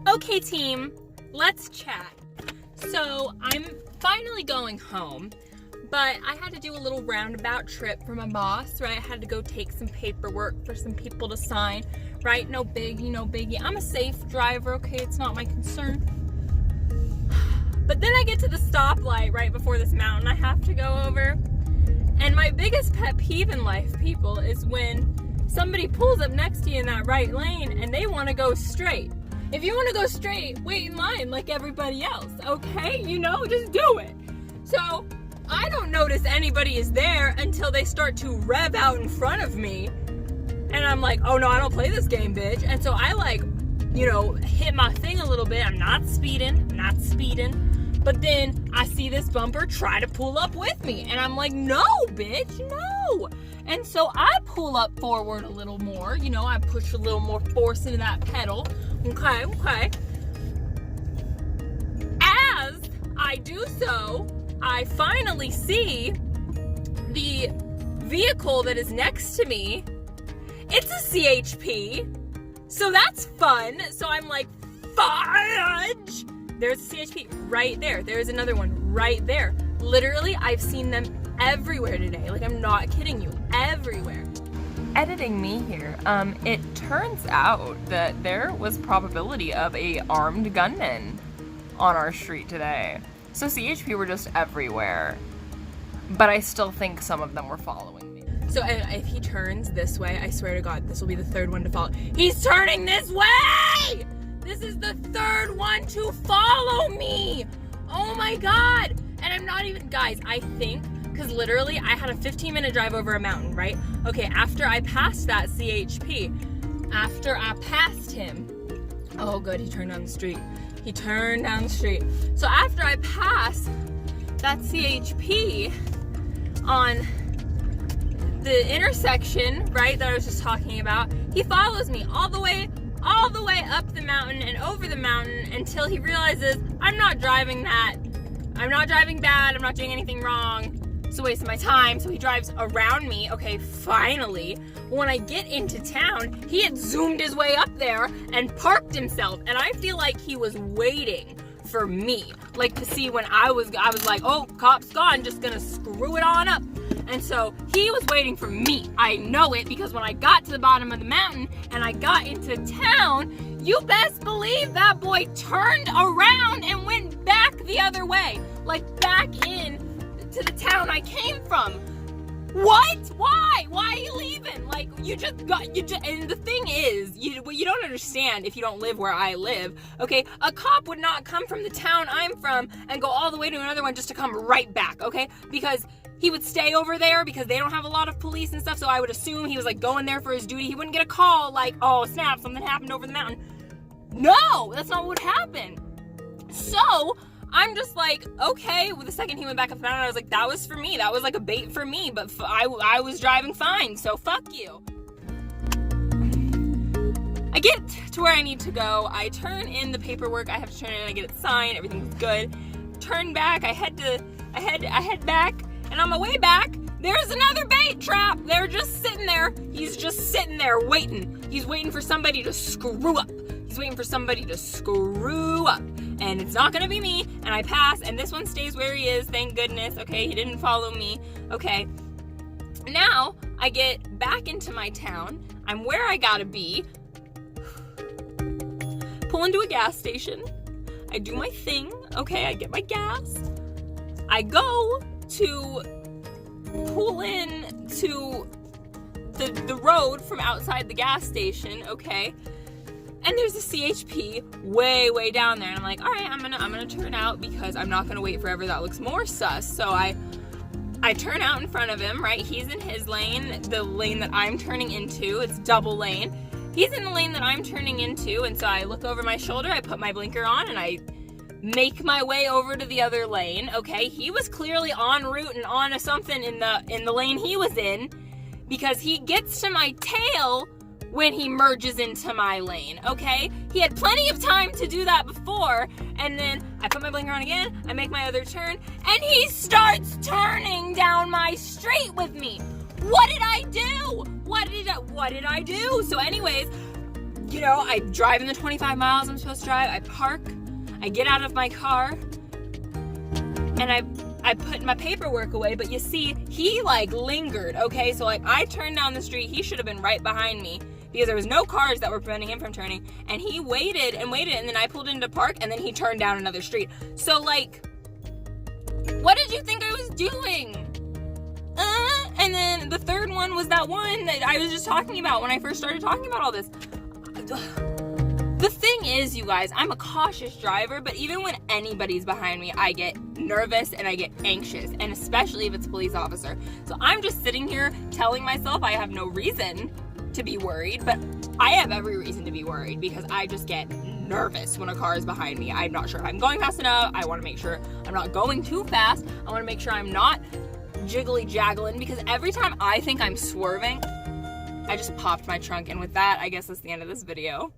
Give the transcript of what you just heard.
Okay, team, let's chat. So I'm finally going home, but I had to do a little roundabout trip for my boss, right? I had to go take some paperwork for some people to sign, right? No biggie, no biggie. I'm a safe driver, okay? It's not my concern. But then I get to the stoplight right before this mountain I have to go over. And my biggest pet peeve in life, people, is when somebody pulls up next to you in that right lane and they want to go straight. If you want to go straight, wait in line like everybody else, okay? You know, just do it. So I don't notice anybody is there until they start to rev out in front of me. And I'm like, oh no, I don't play this game, bitch. And so I hit my thing a little bit. I'm not speeding. But then I see this bumper try to pull up with me. And I'm like, no, bitch, no. And so I pull up forward a little more. You know, I push a little more force into that pedal. Okay. As I do so, I finally see the vehicle that is next to me. It's a CHP. So that's fun. So I'm like, fudge! There's a CHP right there. There's another one right there. Literally, I've seen them everywhere today. Like, I'm not kidding you. Everywhere. Editing me here, it turns out that there was probability of a armed gunman on our street today. So CHP were just everywhere. But I still think some of them were following me. So if he turns this way, I swear to God, this will be the third one to follow. He's turning this way! This is the third one to follow me! Oh my God! And I'm not even, guys, I think, because literally I had a 15-minute drive over a mountain, right? Okay, after I passed that CHP, after I passed him, oh good, he turned down the street. He turned down the street. So after I passed that CHP on the intersection, right, that I was just talking about, he follows me all the way up the mountain and over the mountain until he realizes I'm not driving that. I'm not driving bad. I'm not doing anything wrong. It's a waste of my time. So he drives around me. Okay, finally. When I get into town, he had zoomed his way up there and parked himself. And I feel like he was waiting for me. Like to see when I was like, oh, cop's gone. Just gonna screw it on up. And so he was waiting for me. I know it because when I got to the bottom of the mountain and I got into town, you best believe that boy turned around and went back the other way. Like back in to the town I came from. What? Why? Why are you leaving? Like and the thing is, what you don't understand if you don't live where I live, okay? A cop would not come from the town I'm from and go all the way to another one just to come right back, okay? Because he would stay over there because they don't have a lot of police and stuff, so I would assume he was like going there for his duty. He wouldn't get a call like, oh snap, something happened over the mountain. No, that's not what would happen. So I'm just like, okay, well, the second he went back up the mountain, I was like, that was for me. That was like a bait for me, but I was driving fine, so fuck you. I get to where I need to go. I turn in the paperwork I have to turn in. I get it signed. Everything's good. Turn back. I head back. And on my way back, there's another bait trap. They're just sitting there. He's just sitting there waiting. He's waiting for somebody to screw up. And it's not gonna be me. And I pass, and this one stays where he is. Thank goodness. Okay, he didn't follow me. Okay. Now, I get back into my town. I'm where I gotta be. Pull into a gas station. I do my thing. Okay, I get my gas. I go to pull in to the road from outside the gas station, okay? And there's a CHP way down there, and I'm like, all right, I'm gonna turn out because I'm not gonna wait forever. That looks more sus. So I turn out in front of him, right? He's in his lane, the lane that I'm turning into. It's double lane. He's in the lane that I'm turning into, and so I look over my shoulder, I put my blinker on, and I make my way over to the other lane. Okay, he was clearly en route and on to something in the lane he was in, because he gets to my tail when he merges into my lane. Okay, he had plenty of time to do that before, and then I put my blinker on again, I make my other turn, and he starts turning down my street with me. What did I do? What did I do? So anyways, you know, I drive in the 25 miles I'm supposed to drive, I park, I get out of my car, and I put my paperwork away, but you see, he like lingered, okay? So like I turned down the street, he should have been right behind me because there was no cars that were preventing him from turning, and he waited and waited, and then I pulled into park, and then he turned down another street. So like, what did you think I was doing? And then the third one was that one that I was just talking about when I first started talking about all this. The thing is, you guys, I'm a cautious driver, but even when anybody's behind me, I get nervous and I get anxious, and especially if it's a police officer. So I'm just sitting here telling myself I have no reason to be worried, but I have every reason to be worried because I just get nervous when a car is behind me. I'm not sure if I'm going fast enough. I want to make sure I'm not going too fast. I want to make sure I'm not jiggly-jaggling, because every time I think I'm swerving, I just popped my trunk. And with that, I guess that's the end of this video.